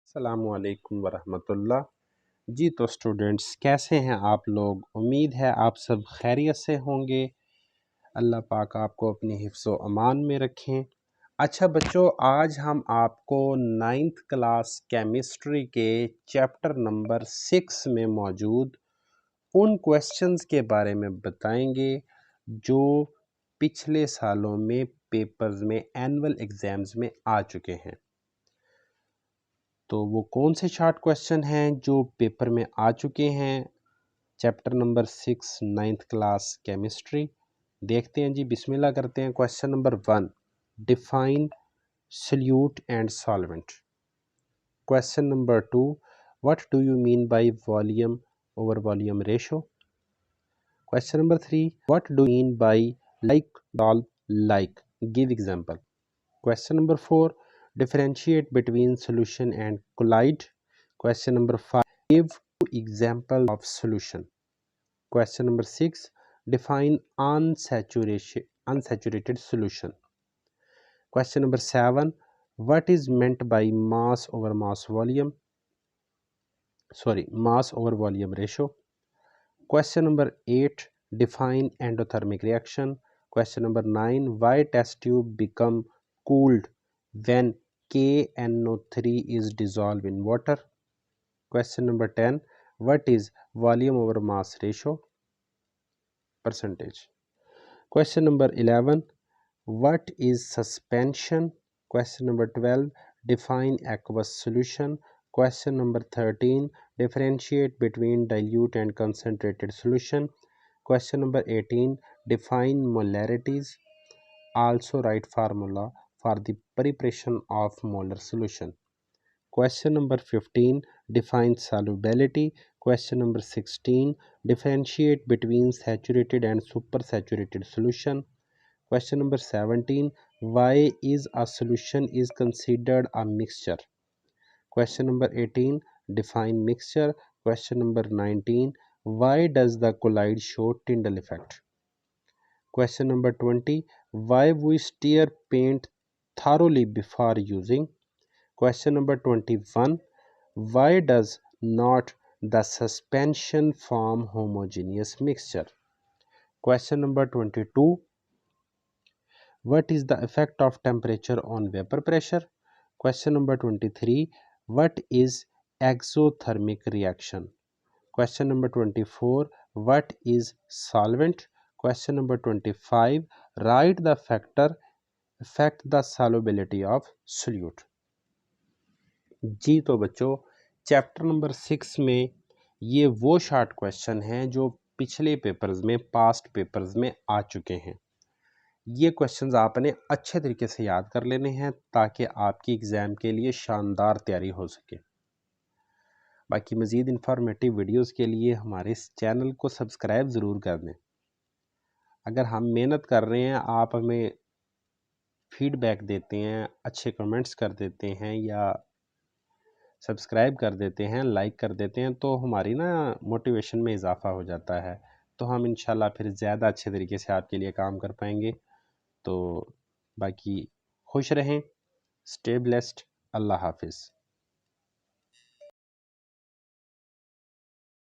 अस्सलामुअलैकुम वरहमतुल्लाह। जी तो स्टूडेंट्स, कैसे हैं आप लोग? उम्मीद है आप सब खैरियत से होंगे। अल्लाह पाक आपको अपनी हिफ्ज़ व अमान में रखें। अच्छा बच्चों, आज हम आपको 9th क्लास केमिस्ट्री के चैप्टर नंबर 6 में मौजूद उन क्वेश्चंस के बारे में बताएंगे जो पिछले सालों में पेपर्स में एनुअल एग्ज़ाम्स में आ चुके हैं। तो वो कौन से शॉर्ट क्वेश्चन हैं जो पेपर में आ चुके हैं? Chapter number 6 9th class chemistry देखते हैं जी। बिस्मिल्लाह करते हैं। Question number 1, define solute and solvent. Question number 2, what do you mean by volume over volume ratio. Question number 3, what do you mean by like doll like, give example. Question number 4, differentiate between solution and collide. Question number 5, give two examples of solution. Question number 6, define unsaturated solution. Question number 7, what is meant by mass over volume ratio. Question number 8, define endothermic reaction. Question number 9, why test tube become cooled when KNO3 is dissolved in water. Question number 10, what is volume over mass ratio percentage. Question number 11, what is suspension. Question number 12, define aqueous solution. Question number 13, differentiate between dilute and concentrated solution. Question number 18, define molarities. Also write formula for the preparation of molar solution. Question number 15, define solubility. Question number 16, differentiate between saturated and supersaturated solution. Question number 17, why is a solution is considered a mixture. Question number 18, define mixture. Question number 19, why does the collide show Tyndall effect. Question number 20, why we stir paint thoroughly before using. Question number 21, why does not the suspension form homogeneous mixture. Question number 22, what is the effect of temperature on vapor pressure. Question number 23, what is exothermic reaction. Question number 24, what is solvent. Question number 25, write the factor affect the solubility of solute. जी तो बच्चों, chapter number 6 में ये वो short question हैं जो पिछले papers में, past papers में आ चुके हैं। ये क्वेश्चंस आपने अच्छे तरीके से याद कर लेने हैं ताकि आपकी एग्ज़ाम के लिए शानदार तैयारी हो सके। बाकी मज़ीद इंफॉर्मेटिव वीडियोस के लिए हमारे इस चैनल को सब्सक्राइब ज़रूर कर दें। अगर हम मेहनत कर रहे हैं, आप हमें फीडबैक देते हैं, अच्छे कमेंट्स कर देते हैं या सब्सक्राइब कर देते हैं, लाइक कर देते हैं, तो हमारी ना मोटिवेशन में इजाफ़ा हो जाता है। तो हम इंशाल्लाह फिर ज़्यादा अच्छे तरीके से आपके लिए काम कर पाएंगे। तो बाकी खुश रहें, स्टे ब्लेस्ड, अल्लाह हाफिज़।